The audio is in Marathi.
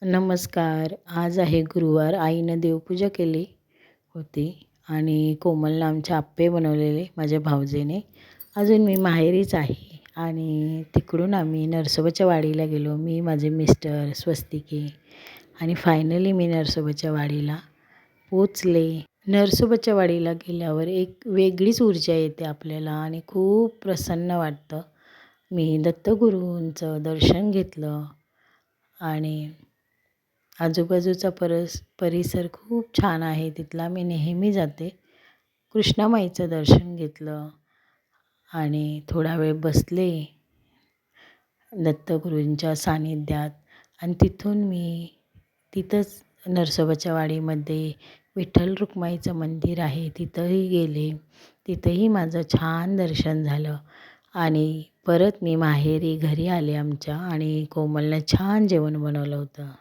नमस्कार. आज आहे गुरुवार. आईनं देवपूजा केली होती आणि कोमलनं आमचे आप्पे बनवलेले माझ्या भावजेने. अजून मी माहेरीच आहे आणि तिकडून आम्ही नरसोबाच्या वाडीला गेलो. मी, माझे मिस्टर, स्वस्तिकी आणि फायनली मी नरसोबाच्या वाडीला पोचले. नरसोबाच्या वाडीला गेल्यावर एक वेगळीच ऊर्जा येते आपल्याला आणि खूप प्रसन्न वाटतं. मी दत्तगुरूंचं दर्शन घेतलं आणि आजूबाजूचा परिसर खूप छान आहे. तिथला मी नेहमी जाते. कृष्णामाईचं दर्शन घेतलं आणि थोडा वेळ बसले दत्तगुरूंच्या सानिध्यात आणि तिथून मी तिथंच नरसोबाच्या वाडीमध्ये विठ्ठल रुक्माईचं मंदिर आहे तिथंही गेले. तिथंही माझं छान दर्शन झालं आणि परत मी माहेरी घरी आले आमच्या आणि कोमलने छान जेवण बनवलं होतं.